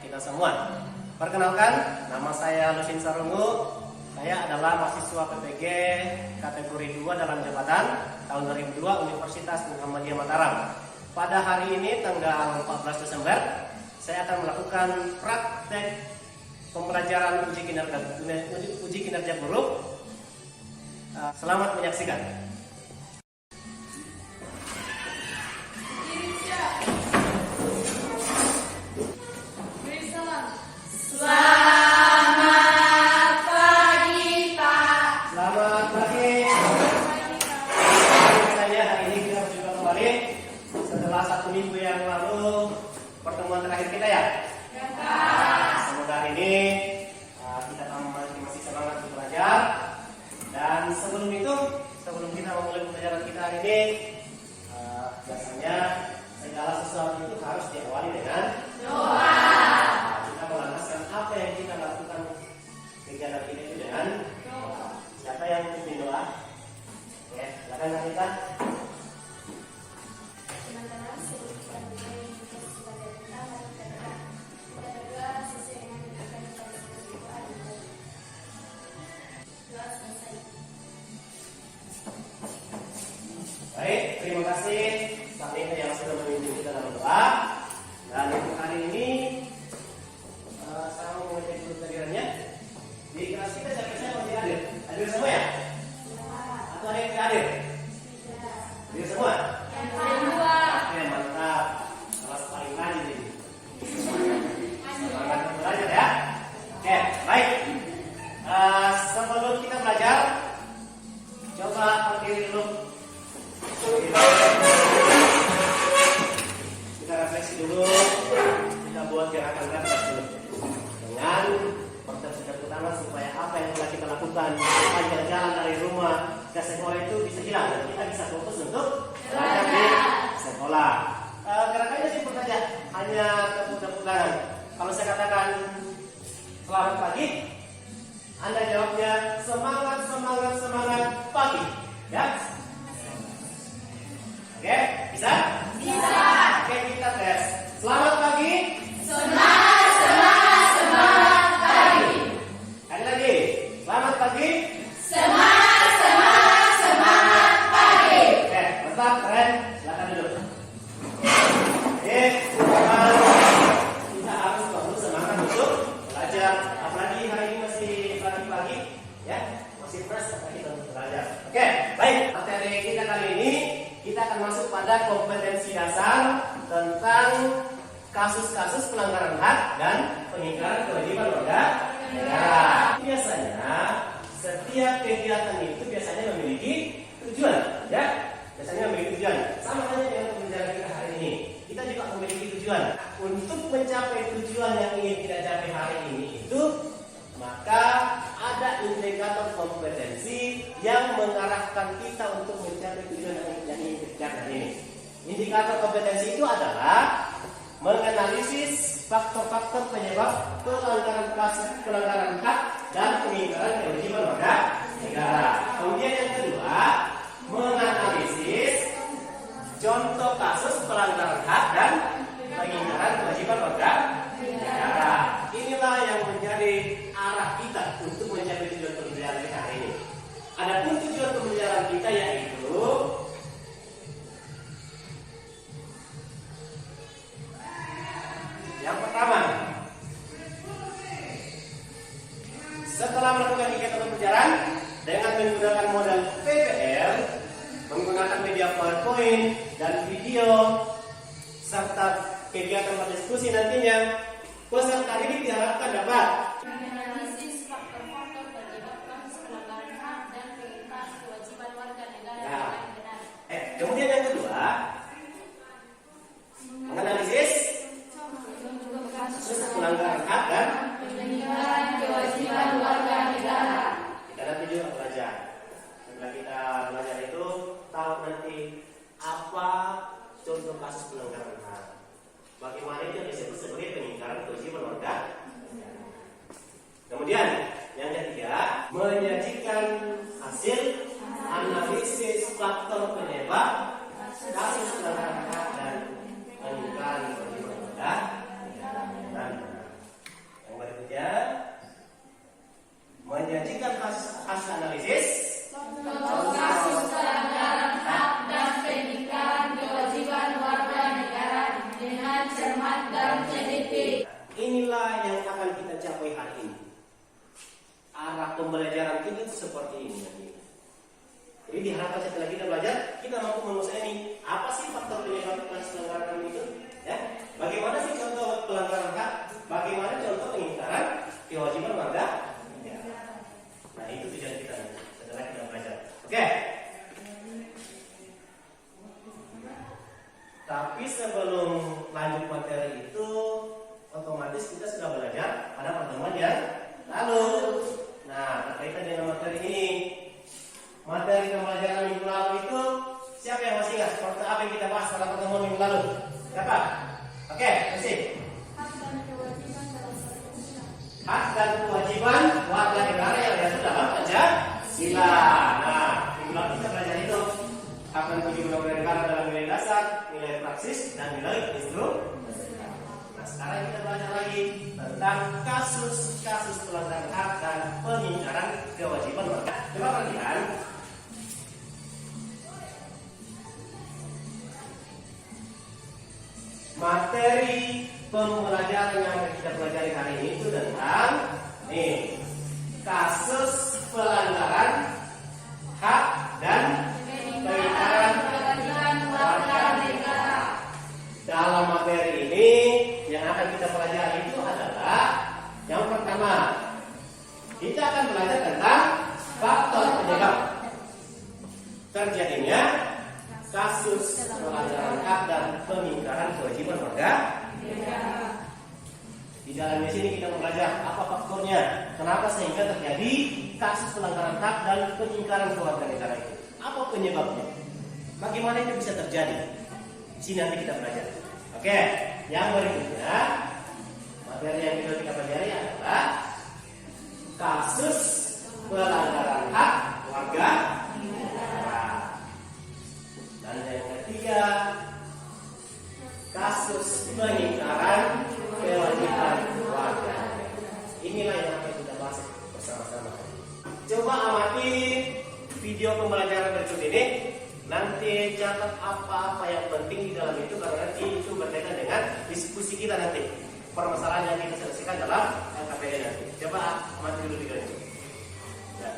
kita semua. Perkenalkan, nama saya Lusin Sarungu. Saya adalah mahasiswa PPG kategori 2 dalam jabatan tahun 2002 Universitas Muhammadiyah Mataram. Pada hari ini tanggal 14 Desember, saya akan melakukan praktek pembelajaran uji kinerja guru. Selamat menyaksikan. Setelah 1 minggu yang lalu pertemuan terakhir kita ya. Semoga hari ini kita masih semangat untuk belajar. Dan sebelum kita memulai pembelajaran kita hari ini, biasanya segala sesuatu itu harus diawali dengan doa. Kita melanjutkan apa yang kita lakukan kegiatan kita itu dengan doa. Siapa yang pimpin doa? Oke, silakan kita. Baik, terima kasih Sakti yang sudah memimpin kita dalam doa. Dan untuk hari ini saya mau mengecek dulu kehadirannya. Di kelas kita siapa masih hadir? Hadir semua ya? Atau ada yang tidak hadir? Hadir semua? Oke, mantap. Kelas paling rajin ini. Semangat belajar ya. Oke, baik. Sebelum kita belajar, coba berdiri dulu. Kita refleksi dulu, kita buat gerakan refleksi dulu dengan bertepuk tangan supaya apa yang telah kita lakukan sepanjang jalan dari rumah ke sekolah itu bisa hilang dan kita bisa fokus untuk belajar di sekolah. Gerakannya simpel saja, hanya tepuk tangan. Kalau saya katakan selamat pagi, Anda jawabnya semangat pagi, ya? Oke, bisa? Bisa. Oke, kita tes. Selamat pagi. Semangat pagi. Sekali lagi. Selamat pagi. Semangat pagi. Oke, mantap, keren. Silakan duduk. Oke, kita harus bangun semangat untuk belajar. Apalagi hari ini masih pagi-pagi, ya, masih fresh kita untuk belajar. Oke, baik. Materi kita kali ini kita akan masuk pada kompetensi dasar tentang kasus-kasus pelanggaran hak dan pengingkaran kewajiban warga negara. Biasanya setiap kegiatan itu biasanya memiliki tujuan, ya. Biasanya memiliki tujuan. Sama halnya dengan pembelajaran kita hari ini. Kita juga memiliki tujuan. Untuk mencapai tujuan yang ingin kita capai hari ini itu, maka ada indikator kompetensi yang mengarahkan kita untuk mencapai tujuan yang ingin kita capai ini. Indikator kompetensi itu adalah menganalisis faktor-faktor penyebab pelanggaran hak dan pengingkaran kewajiban warga negara. Kemudian yang kedua, menganalisis contoh kasus pelanggaran hak dan pengingkaran kewajiban warga negara. Inilah yang menjadi arah kita untuk mencapai tujuan pembelajaran kita hari ini. Adapun tujuan pembelajaran kita yaitu yang pertama, setelah melakukan kegiatan pembelajaran dengan menggunakan modal PPL, menggunakan media PowerPoint dan video serta kegiatan berdiskusi nantinya, peserta didik diharapkan dapat menganalisis faktor-faktor penyebab kasus pelanggaran hak dan pengingkaran kewajiban warga negara yang benar. Kemudian yang kedua, menganalisis kasus pelanggaran hak dan pengingkaran kewajiban warga negara. kita nanti juga belajar. Setelah kita belajar itu, tahu nanti apa contoh kasus pelanggaran hak. Bagaimana itu disebut sebagai pengingkaran kewajiban warga. Kemudian yang ketiga, menyajikan hasil analisis faktor penyebab kasus pelanggaran hak dan pengingkaran kewajiban warga. kita capai hari ini. Arah pembelajaran kita itu seperti ini nanti. Jadi diharapkan setelah kita belajar, kita mampu menguasai ini. Apa sih faktor penyebab pelanggaran itu? Ya, bagaimana sih contoh pelanggaran hak? Bagaimana contoh pengingkaran kewajiban warga? Ya. Nah itu tujuan kita setelah kita belajar. Oke. Tapi sebelum lanjut materi itu, otomatis kita sudah belajar pada pertemuan yang lalu. Nah, berkaitan dengan materi ini, materi pembelajaran minggu lalu itu, siapa yang masih ingat seperti apa yang kita bahas pada pertemuan minggu lalu? Siapa? Oke, masih. Hak dan kewajiban warga negara yang diatur dalam Pancasila. Nah, minggu lalu kita belajar itu. Hak dan kewajiban warga negara dalam nilai dasar, nilai praksis, dan nilai instrumen. Nah, sekarang kita belajar lagi tentang kasus-kasus pelanggaran hak dan pengingkaran kewajiban warga. Coba perhatikan. Materi pembelajaran yang kita pelajari hari ini itu tentang kasus pelanggaran hak dan pengingkaran warga negara. Dalam materi ini yang akan kita pelajari itu adalah yang pertama, kita akan belajar tentang faktor penyebab terjadinya kasus pelanggaran hak dan pengingkaran kewajiban warga. Di dalamnya sini kita belajar apa faktornya, kenapa sehingga terjadi kasus pelanggaran hak dan pengingkaran kewarga negara itu. Apa penyebabnya? Bagaimana itu bisa terjadi? Di sini nanti kita belajar. Oke, yang berikutnya materi yang kita pelajari adalah kasus pelanggaran hak warga negara. Dan yang ketiga, kasus pengingkaran kewajiban warga. Inilah yang akan kita bahas bersama-sama. Coba amati video pembelajaran berikut ini. Nanti catat apa-apa yang penting di dalam itu, karena nanti itu berkaitan dengan diskusi kita nanti. Permasalahan yang kita selesaikan dalam LKPD nanti. Coba amati dulu video ini. Ya.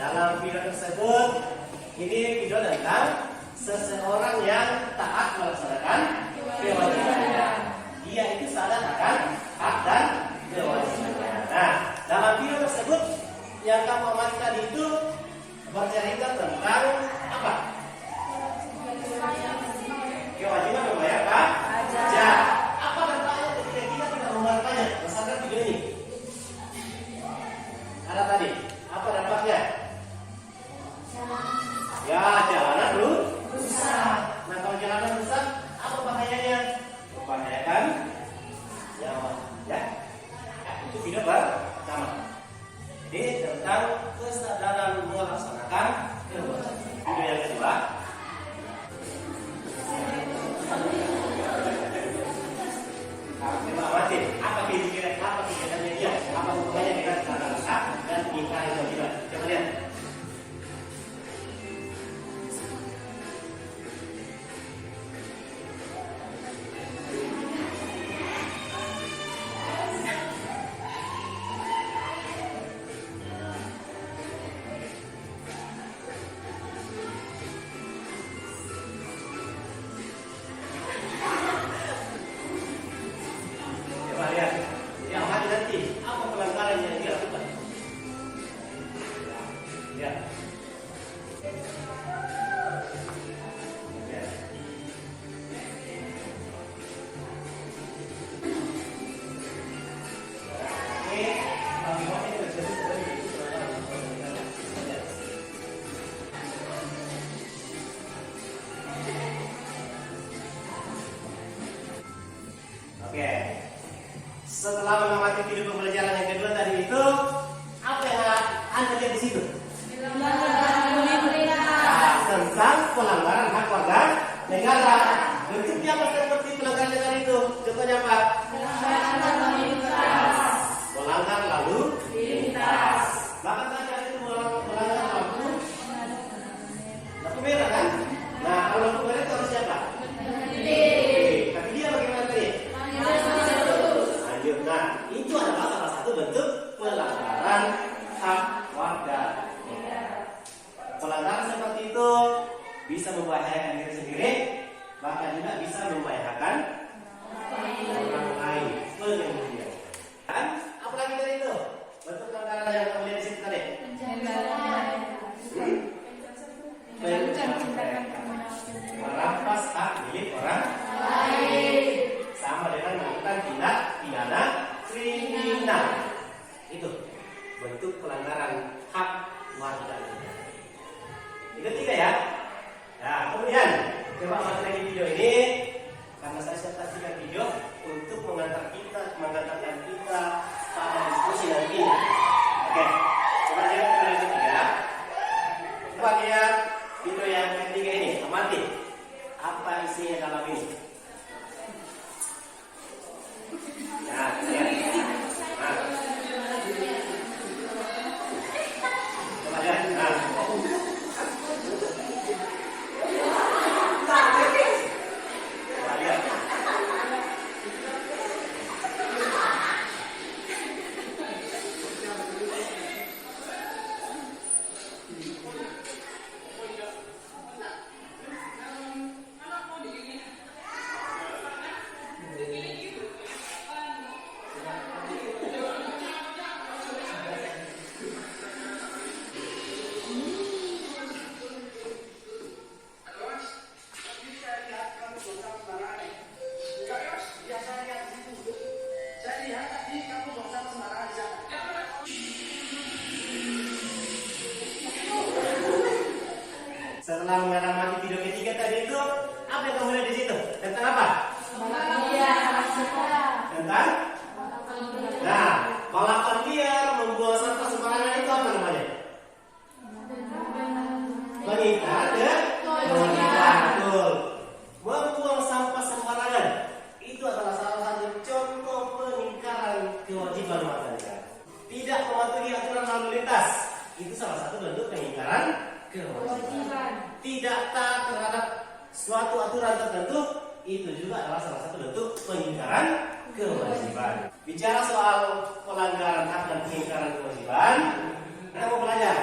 Dalam video tersebut, ini video tentang seseorang yang taat melaksanakan kewajibannya. Dia itu sadar akan hak dan kewajibannya. Nah, dalam video tersebut yang kamu amati tadi itu bercerita tentang apa? Kewajiban membayar pajak. Apa dampaknya ketika kita tidak membayar pajak? Berdasarkan video ini. Ada tadi. Apa dampaknya? Ya, jalanan rusak. Nah, kalau jalanan rusak, apa bahayanya? Membahayakan nyawa. Ya, itu tidak pertama. Jadi tentang kesadaran melaksanakan kewajiban. Video yang kedua. Coba amati apa pikirannya dia, apa hubungannya dengan pelanggaran hak dan pengingkaran kewajiban. Coba lihat. Setelah mengamati video pembelajaran yang kedua tadi itu, apa yang Anda lihat di situ? Tentang pelanggaran hak warga negara. Bentuknya apa seperti pelanggaran negara itu? Contohnya apa? Melanggar lalu lintas. Bahkan tadi ada itu melanggar lampu merah kan? Nah, kalau lampu merah itu harus siapa? Tapi dia bagaimana tadi? Lanjut. Nah, itu adalah salah satu bentuk pelanggaran hak warga negara. Pelanggaran seperti itu bisa membahayakan diri sendiri, bahkan juga bisa membahayakan orang lain. Pengemudi. Kan? Apalagi dari itu? Bentuk pelanggaran yang kamu lihat di situ tadi. Merampas hak milik orang lain, sama dengan melakukan tindak pidana kriminal. Itu bentuk pelanggaran hak warga negara. Itu tiga ya. Nah, kemudian coba masuk lagi video ini, karena saya siap saksikan video untuk mengantarkan kita pada diskusi nanti. Oke, coba lihat video yang ketiga. Coba lihat video yang ketiga ini, amati apa isinya dalam ini. Nah, lihat. Nah. Coba lihat. Nah. Setelah mengamati video ketiga tadi itu, apa yang kamu lihat di situ? Tentang apa? Tentang? Nah, balapan liar, membuang sampah sembarangan itu apa namanya? Pengingkaran kewajiban. Betul. Membuang sampah sembarangan itu adalah salah satu contoh pengingkaran kewajiban warga negara. Tidak mematuhi aturan lalu lintas itu salah satu bentuk pengingkaran kewajiban. Tidak taat terhadap suatu aturan tertentu itu juga adalah salah satu bentuk pengingkaran kewajiban. Bicara soal pelanggaran hak dan pengingkaran kewajiban, kita mau belajar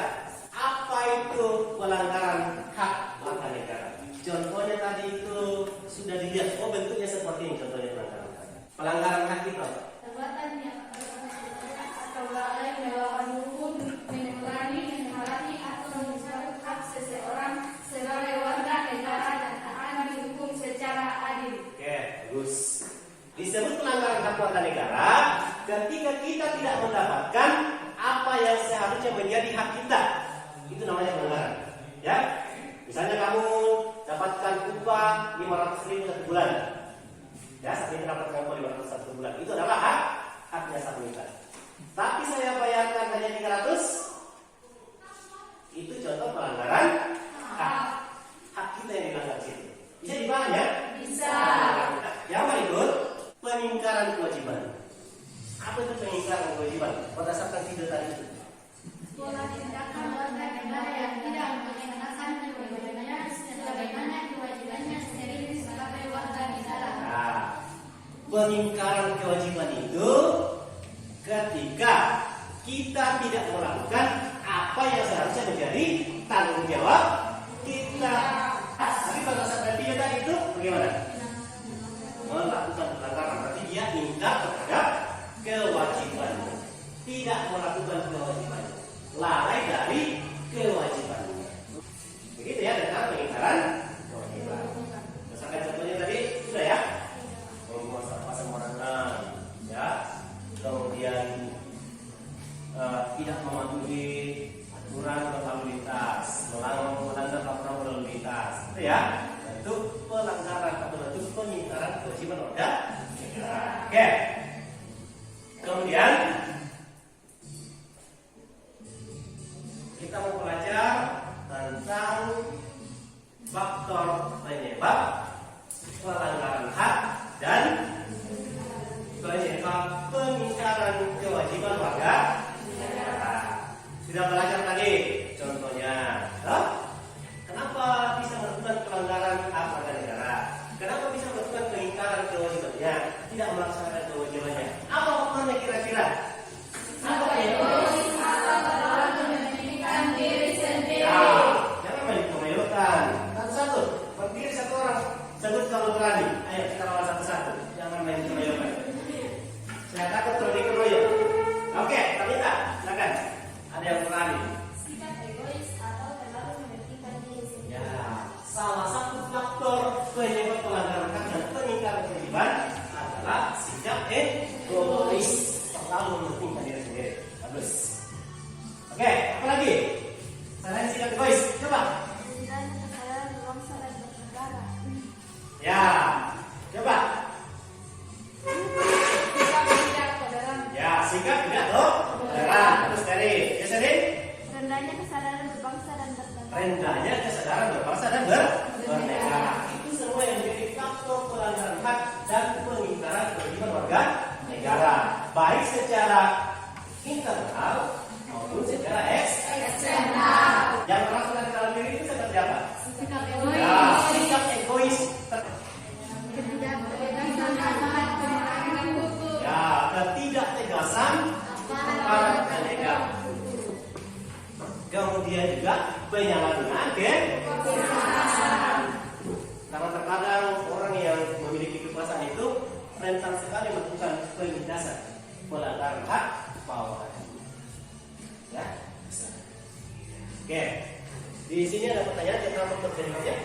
apa itu pelanggaran hak warga negara. Contohnya tadi itu sudah dilihat. Oh, bentuknya seperti ini contohnya pelanggaran hak. Pelanggaran hak itu Perbuatan yang atau lalai melawan hukum, mengurangi, menghalangi atau mencabut hak seseorang sebagai warga negara dan taat dihukum secara adil. Oke, bagus. Disebut pelanggaran hak warga negara ketika kita tidak mendapatkan apa yang seharusnya menjadi hak kita. Itu namanya pelanggaran. Ya, misalnya kamu dapatkan upah 500.000 satu bulan. Ya, saat ini dapatkan upah 500 satu bulan. Itu adalah haknya sang minta. Tapi saya bayarkan hanya 300. Itu contoh pelanggaran hak. Hak kita yang dilanggar situ. Bisa dibahas ya? Bisa. Yang berikut pengingkaran kewajiban. Apa itu pengingkaran kewajiban? Berdasarkan video tadi itu. Pola tindakan warga negara yang tidak mengenakan kewajibannya sebagaimana kewajibannya sendiri sebagai warga negara. Nah, pengingkaran kewajiban itu ketika kita tidak melakukan apa yang seharusnya menjadi tanggung jawab kita. Tapi berdasarkan video tadi itu bagaimana? Melakukan pelanggaran, berarti dia minta terhadap kewajiban, tidak melakukan kewajiban, lalai dari kewajiban. Begitu ya tentang pengingkaran kewajiban. Misalkan contohnya tadi sudah ya, membuang sampah sembarangan, ya, kemudian tidak mematuhi aturan lalu lintas, melanggar aturan lalu lintas, itu ya. Itu pelanggaran atau bentuk pengingkaran kewajiban warga negara. Oke. faktor penyebab pelanggaran hak dan penyebab pengingkaran kewajiban warga negara. Sudah belajar tadi contohnya. Kenapa bisa melakukan pelanggaran hak warga negara? Kenapa bisa melakukan pengingkaran kewajibannya? Tidak melaksanakan kewajibannya. Apa faktornya kira-kira? Apa Egois atau terlalu mementingkan diri sendiri. Jangan menyombongkan. Satu-satu. Berdiri satu orang. Sebut kalau berani. Ayo kita lawan satu-satu. Jangan main keroyokan. Saya takut kalau dikeroyok. Oke, Tabita, silakan. Ada yang berani. Sikap egois atau terlalu mementingkan diri sendiri. Ya, salah satu faktor penyebab pelanggaran hak dan pengingkaran kewajiban adalah sikap egois, terlalu mementingkan diri sendiri. Bagus. Oke, apa lagi? Selain sikap egois, coba. Dan kesadaran berbangsa dan bernegara. Ya, coba. Sikap tidak toleran. Ya, sikap tidak toleran. Terus dari Yaserin, Rendahnya kesadaran berbangsa dan bernegara. rendahnya kesadaran berbangsa dan bernegara. Itu semua yang menjadi faktor pelanggaran hak dan pengingkaran kewajiban warga negara, baik secara internal maupun secara eksternal. Yang terasa di dalam diri itu seperti apa? Sikap Ya, sikap egois. Ya, ketidaktegasan aparat penegak. Kemudian juga penyalahgunaan kekuasaan. Karena terkadang orang yang memiliki kekuasaan itu rentan sekali melakukan penindasan, pelanggaran hak bawahan. Ya, oke. Di sini ada pertanyaan tentang faktor penyebabnya.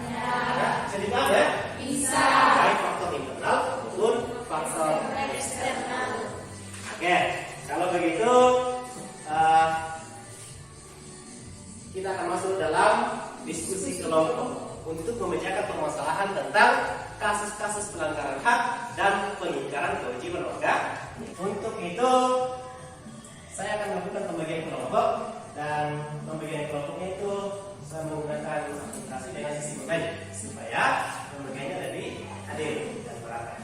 Ya, bisa dijawab ya? Bisa. Baik faktor internal maupun faktor Eksternal. Oke, kalau begitu kita akan masuk dalam diskusi kelompok untuk memecahkan permasalahan tentang kasus-kasus pelanggaran hak dan pengingkaran kewajiban warga. Untuk itu, saya akan melakukan pembagian kelompok dan pembagian kelompoknya itu saya menggunakan aplikasi dengan sistem online supaya pembagiannya lebih adil dan merata.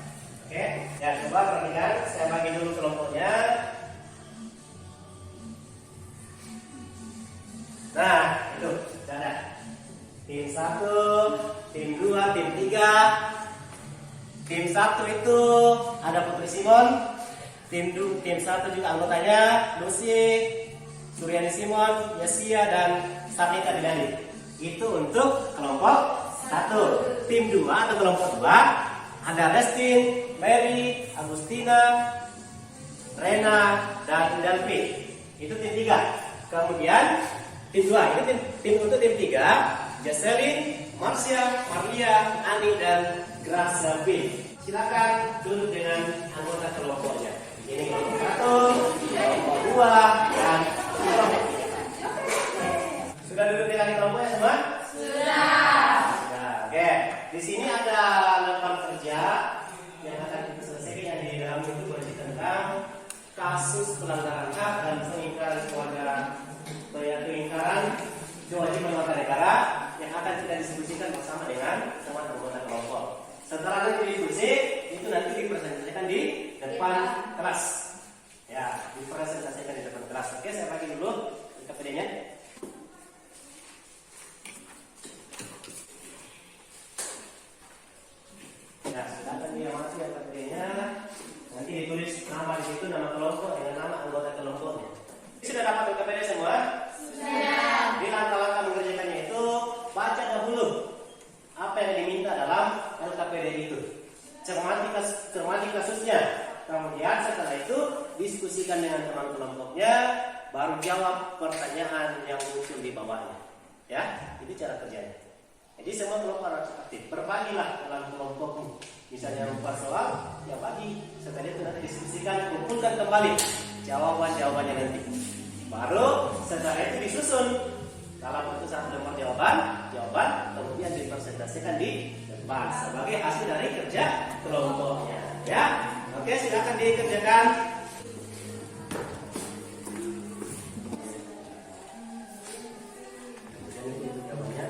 Oke, ya coba perhatikan, saya bagi dulu kelompoknya. Nah, itu sudah ada. Tim 1, tim 2, tim 3. Tim 1 itu ada Putri Simon. Tim 1 juga anggotanya Lucy, Suryani Simon, Yasia dan Sabita Dilali. Itu untuk kelompok 1. Tim 2 atau kelompok 2 ada Destin, Mary, Agustina, Rena, dan Delphi. Itu tim 3. Kemudian tim 2, ini tim untuk tim 3, Jocelyn, Marsha, Maria, Ani, dan Gracia B. Silakan duduk dengan anggota kelompoknya. Ini kelompok 1, kelompok 2, dan kelompok 3. Sudah duduk dengan kelompoknya semua? Sudah. Nah, oke. Di sini ada lembar kerja yang akan kita selesaikan, yang di dalam itu berisi tentang kasus pelanggaran hak dan pengingkaran kewajiban warga negara yang akan kita diskusikan bersama dengan teman anggota kelompok. Setelah nanti diskusi, itu nanti dipresentasikan di depan kelas. Ya, dipresentasikan di depan kelas. Oke, saya bagi dulu KPD-nya. Nah, silakan diamati KPD-nya. Nanti ditulis nama di situ, nama kelompok dengan nama anggota kelompoknya. Sudah dapat KPD semua? Sudah. Di langkah-langkah mengerjakannya itu, baca dahulu apa yang diminta dalam LKPD itu. Cermati kasusnya. Kemudian setelah itu diskusikan dengan teman kelompoknya, baru jawab pertanyaan yang muncul di bawahnya. Ya, itu cara kerjanya. Jadi semua kelompok harus aktif. Berbagilah dalam kelompokmu. Misalnya 4 soal, ya bagi. Setelah itu nanti diskusikan, kumpulkan kembali jawabannya nanti. Baru setelah itu disusun dalam bentuk satu lembar jawaban, kemudian dipresentasikan di depan sebagai hasil dari kerja kelompoknya. Ya, oke, silakan dikerjakan. Jawabannya,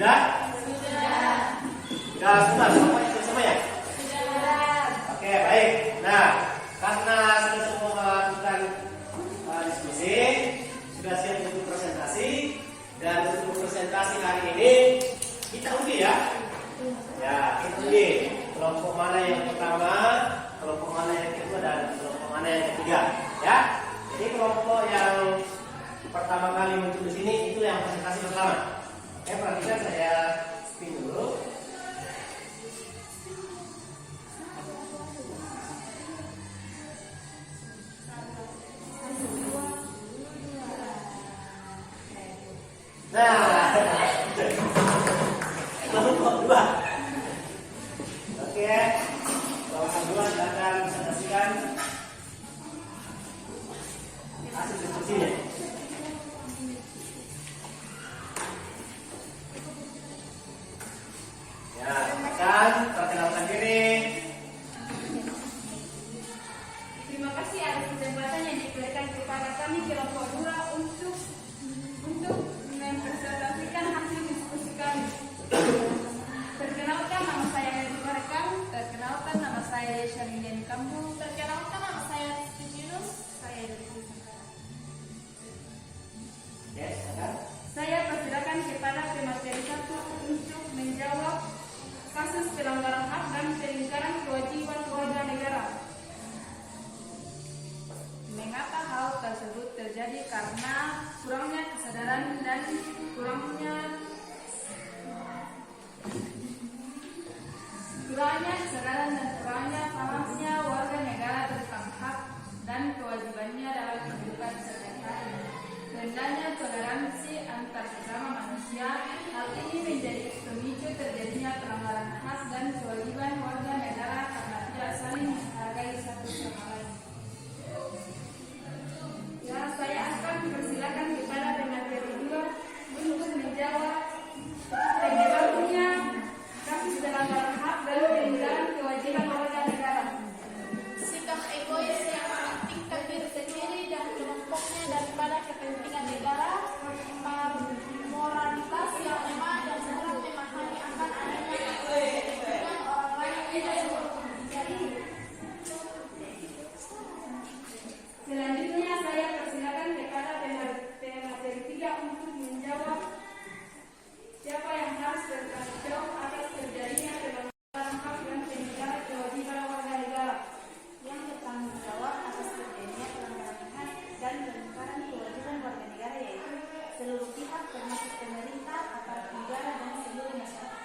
Sudah? Sudah, semuanya sudah semua ya? Oke, baik. Nah, karena sudah semua melakukan diskusi, sudah siap untuk presentasi, dan untuk presentasi hari ini kita undi ya. Ya, kita undi kelompok mana yang pertama, kelompok mana yang kedua, dan kelompok mana yang ketiga. Ya, jadi kelompok yang pertama kali muncul di sini itu yang presentasi pertama. Oke, perhatikan saya spin dulu. Nah, kelompok dua. Oke, kelompok dua silakan presentasikan hasil diskusinya. Ya, silakan perkenalkan diri. Terima kasih atas kesempatan yang diberikan kepada kami kelompok dua untuk mempresentasikan hasil diskusi kami. Perkenalkan, nama saya Mary Marekam. Perkenalkan, nama saya Syarindeni Kambu. Perkenalkan, nama saya Siti Yunus. Saya dari Nusantara. Ya, silakan. Saya persilakan kepada pemateri 1 untuk menjawab kasus pelanggaran hak dan pelanggaran kewajiban warga negara. Mengapa hal tersebut terjadi? Karena kurangnya kesadaran dan kurangnya pahamnya warga negara tentang hak dan kewajibannya dalam kehidupan sehari-hari. Rendahnya toleransi antar sesama manusia, hal ini menjadi pemicu terjadinya pelanggaran hak dan kewajiban warga negara karena tidak saling menghargai satu sama lain. Ya, saya akan persilakan kepada pemateri 2 untuk menjawab penyebabnya kasus pelanggaran hak dan pelanggaran kewajiban warga negara. Sikap egois yang mementingkan diri sendiri dan kelompoknya daripada kepentingan negara, moralitas yang lemah dan kurang memahami akan adanya kepentingan orang lain tidak menjadi. Selanjutnya saya persilakan kepada pemateri 3 untuk menjawab siapa yang harus bertanggung jawab atas terjadinya pelanggaran hak dan pelanggaran kewajiban warga negara. Yang bertanggung jawab atas terjadinya pelanggaran hak dan pelanggaran kewajiban warga negara yaitu seluruh pihak termasuk pemerintah, aparat negara dan seluruh masyarakat.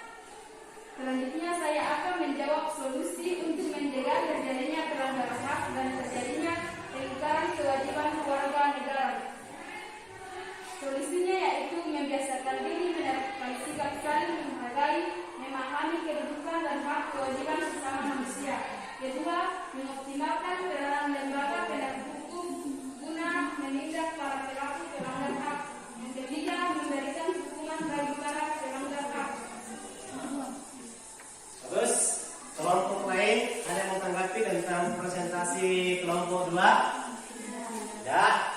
Selanjutnya saya akan menjawab solusi untuk mencegah terjadinya pelanggaran hak dan terjadinya pelanggaran kewajiban warga negara. Solusinya yaitu membiasakan diri menerapkan sikap saling menghargai, memahami kedudukan dan hak kewajiban sesama manusia. Kedua, mengoptimalkan peranan lembaga penegak hukum guna menindak para pelaku pelanggaran hak. Yang ketiga, memberikan hukuman bagi para pelanggar hak. Bagus. Kelompok lain ada yang mau tanggapi tentang presentasi kelompok 2? Ya.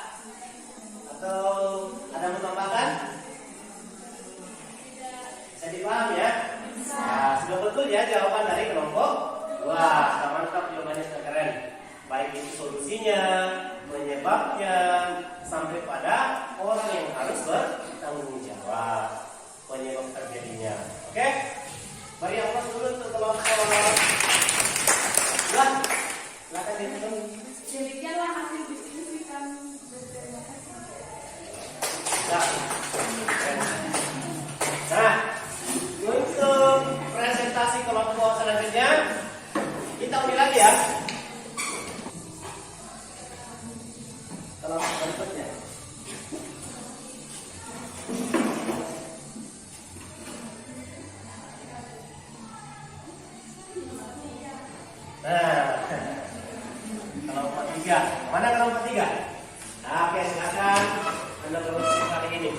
Atau ada yang mau tambahkan? Bisa dipahami ya? Nah, sudah betul ya jawaban dari kelompok 2. Sudah mantap, jawabannya sudah keren. Baik itu solusinya, penyebabnya, sampai pada orang yang harus bertanggung jawab penyebab terjadinya. Oke? Mari yang masuk dulu untuk kelompok 2. Silakan dihitung. Demikianlah hasil diskusi kami. Terima kasih. Nah, untuk presentasi kelompok selanjutnya kita undi lagi ya. Kelompok berikutnya. Nah, kelompok 3. Mana kelompok 3? Nah, oke, silakan Anda berbicara kali ini.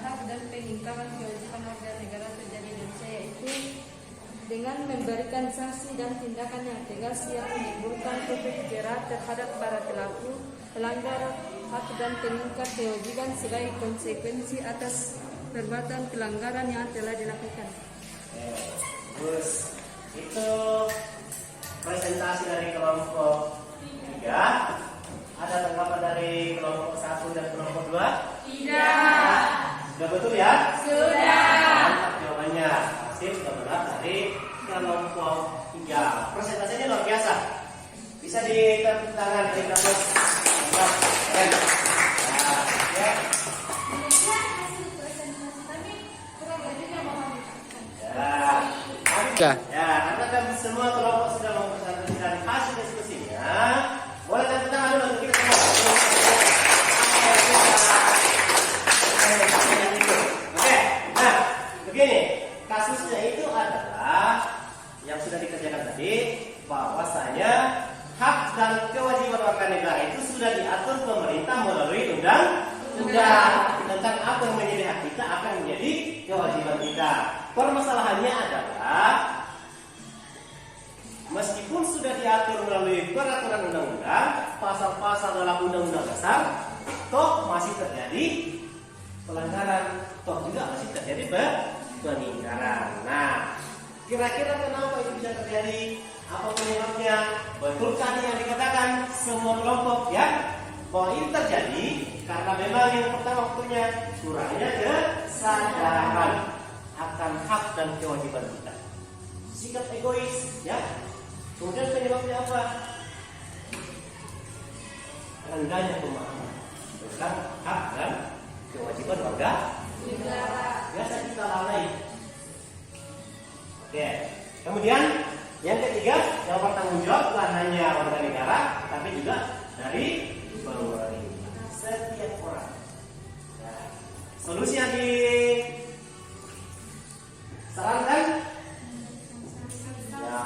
hak dan pengingkaran kewajiban warga negara terjadi di Indonesia, yaitu dengan memberikan sanksi dan tindakan yang tegas yang menimbulkan efek jerah terhadap para pelaku pelanggar hak dan pengingkar kewajiban sebagai konsekuensi atas perbuatan pelanggaran yang telah dilakukan. Terus itu presentasi dari kelompok 3. Ada tanggapan dari kelompok 1 dan kelompok 2? Tidak. Sudah betul ya? Sudah. Mantap jawabannya. Hasil sudah benar dari kelompok 3. Presentasinya luar biasa. Bisa ditepuk tangan dari kelompok. Keren. Nah, ya. Hasil presentasi kami kurang lebih memahami. Ya. Ya, karena semua kelompok sudah mempresentasikan hasil diskusinya. Boleh tepuk tangan dulu untuk kita semua. Oke, nah begini, kasusnya itu adalah yang sudah dikerjakan tadi, bahwasanya hak dan kewajiban warga negara itu sudah diatur pemerintah melalui undang-undang tentang apa yang menjadi hak kita akan menjadi kewajiban kita. Permasalahannya adalah meskipun sudah diatur melalui peraturan undang-undang, pasal-pasal dalam undang-undang dasar, toh masih terjadi pelanggaran, toh juga masih terjadi pengingkaran. Nah, kira-kira kenapa itu bisa terjadi? Apa penyebabnya? Betulkah yang dikatakan semua kelompok ya bahwa ini terjadi karena memang yang pertama waktunya kurangnya kesadaran akan hak dan kewajiban kita, sikap egois ya. Kemudian penyebabnya apa? Rendahnya pemahaman tentang hak dan kewajiban warga negara. Biasa kita lalai. Oke. Kemudian yang ketiga, yang bertanggung jawab bukan hanya warga negara, tapi juga dari pemerintah. Setiap orang. Nah, solusi yang disarankan ya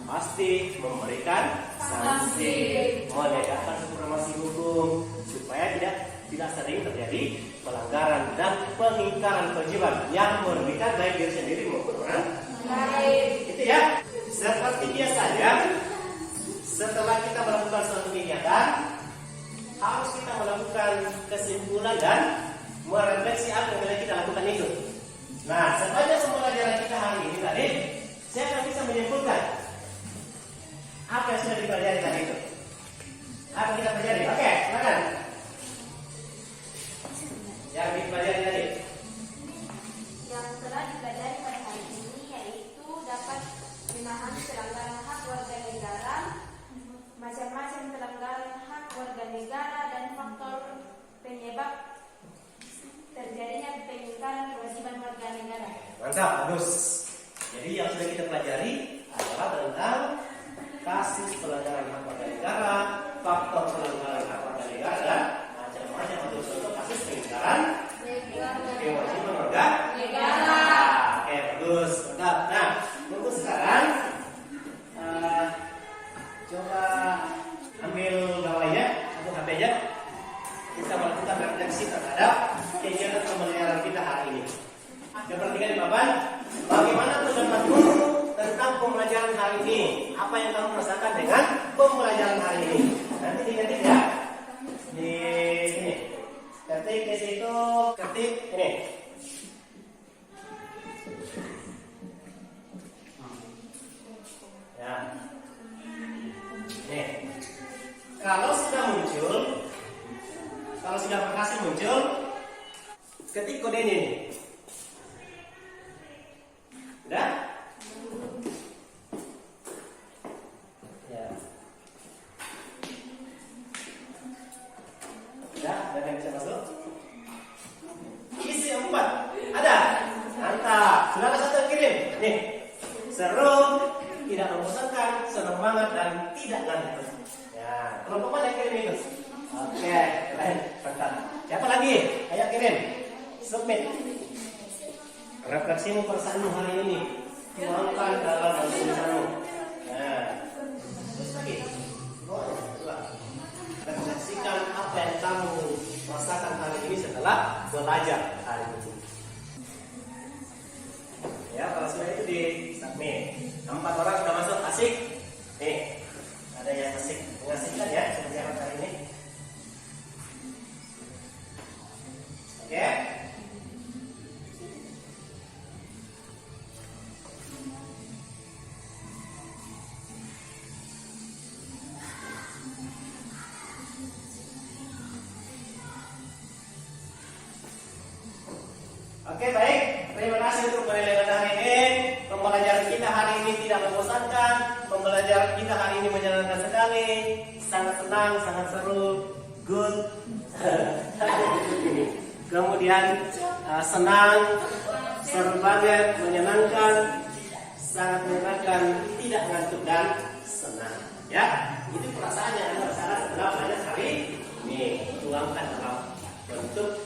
pasti memberikan sanksi, menegakkan supremasi hukum supaya tidak sering terjadi pelanggaran dan pengingkaran kewajiban yang merugikan baik diri sendiri maupun orang lain. Itu ya. Seperti biasanya, setelah kita melakukan suatu kegiatan, harus kita melakukan kesimpulan dan merefleksi apa yang telah kita lakukan itu. Nah, sepanjang pembelajaran kita hari ini tadi, saya akan bisa menyimpulkan apa yang sudah dipelajari tadi itu. Apa yang kita pelajari? Oke, silakan. Yang dipelajari tadi. Yang telah dipelajari pada hari ini yaitu dapat memahami pelanggaran hak warga negara, macam-macam pelanggaran hak warga negara dan faktor penyebab terjadinya pengingkaran kewajiban warga negara. Mantap, bagus. Jadi yang sudah kita pelajari adalah tentang kasus pelanggaran hak warga negara, faktor pelanggaran hak warga negara, dan macam-macam contoh kasus pengingkaran kewajiban warga negara. Oke, bagus, mantap. Nah, untuk sekarang coba ambil gawainya atau HP-nya. Kita melakukan refleksi terhadap kegiatan pembelajaran kita hari ini. Yang pertama di papan, bagaimana pendapatmu tentang pembelajaran hari ini? Apa yang kamu rasakan dengan pembelajaran hari ini? Nanti diketik ya. Di sini. Ketik di situ, ketik ini. Ya. Nih. Kalau sudah muncul, kalau sudah berhasil muncul, ketik kode ini. Udah? Ya. Udah? Ada yang bisa masuk? Isi 4. Ada? Mantap. Sudah ada satu yang kirim. Nih. Seru, tidak membosankan, senang banget dan tidak ngantuk. Ya, kelompok mana yang kirim itu? Oke, keren. Mantap. Siapa lagi? Ayo kirim. Submit. Refleksimu perasaanmu hari ini. Tuangkan dalam tulisanmu. Nah, terus lagi. Refleksikan apa yang kamu rasakan hari ini setelah belajar hari ini. Ya, kalau sudah itu di submit. 4 orang sudah masuk, asik. Nih, ada yang asik, mengasihkan ya pelajaran kali ini. Oke. Oke, baik. Terima kasih untuk penilaian hari ini. Pembelajaran kita hari ini tidak membosankan. Pembelajaran kita hari ini menyenangkan sekali. Sangat senang, sangat seru. Good. Kemudian senang, seru banget, menyenangkan, sangat menyenangkan, tidak ngantuk dan senang. Ya, itu perasaan yang Anda rasakan setelah belajar hari ini. Tuangkan dalam bentuk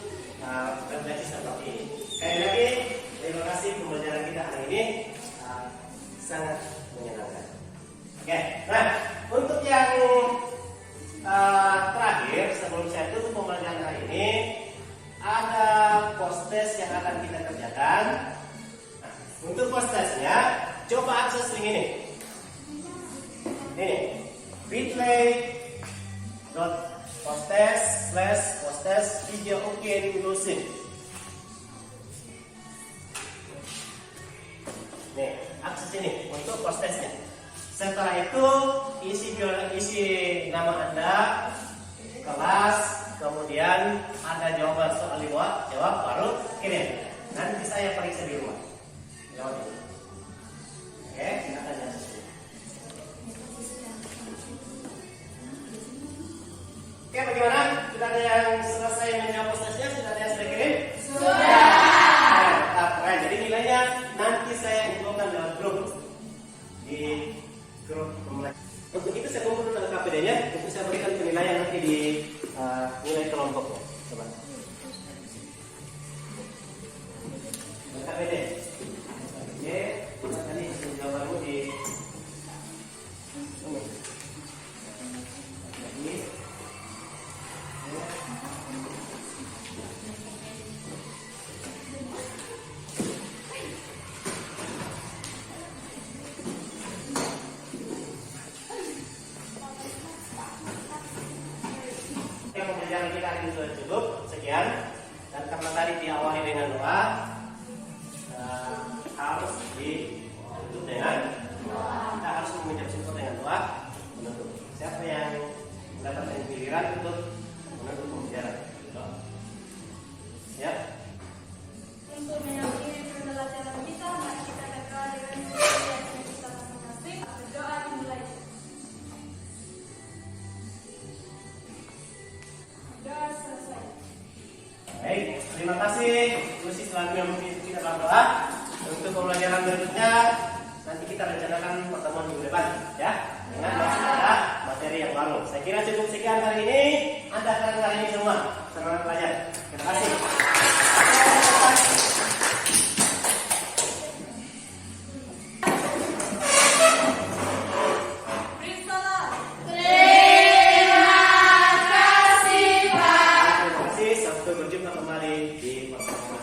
refleksi seperti ini. Sekali lagi, terima kasih pembelajaran kita hari ini sangat menyenangkan. Oke, nah untuk yang terakhir sebelum saya tutup pembelajaran hari ini, ada post test yang akan kita kerjakan. Nah, untuk post testnya, coba akses link ini. Ini bit.ly/posttest video inclusive. Nih, akses ini untuk post testnya. Setelah itu isi nama Anda, kelas, kemudian ada jawaban soal di bawah, jawab baru kirim. Nanti saya periksa di rumah. Jawab dulu. Oke, silakan ya. Oke, bagaimana? Sudah ada yang selesai menjawab post testnya? Sudah ada yang sudah kirim? Sudah. Keren. Jadi nilainya nanti saya infokan dalam grup di grup pembelajaran. Untuk itu saya kumpulkan dengan KPD-nya untuk saya berikan penilaian nanti di nilai kelompoknya. Coba. KPD. Oke, tadi jawabanmu di ini. Pembelajaran kita hari ini sudah cukup sekian, dan karena tadi diawali dengan doa, harus ditutup dengan kita harus mengucap syukur dengan doa menutup. Siapa yang mendapatkan giliran untuk menutup pembelajaran? Ya. Untuk menyampaikan pembelajaran kita, mari kita berdoa dengan sesuai yang kita masing-masing. Berdoa dimulai. Doa selesai. Baik, terima kasih. Lucy selalu yang mengikuti kita berdoa. Untuk pembelajaran berikutnya nanti kita rencanakan pertemuan minggu depan, ya, dengan masih ada materi yang baru. Saya kira cukup sekian hari ini. Anda keren hari ini semua. Semangat belajar. Terima kasih. Sampai berjumpa kembali di pertemuan.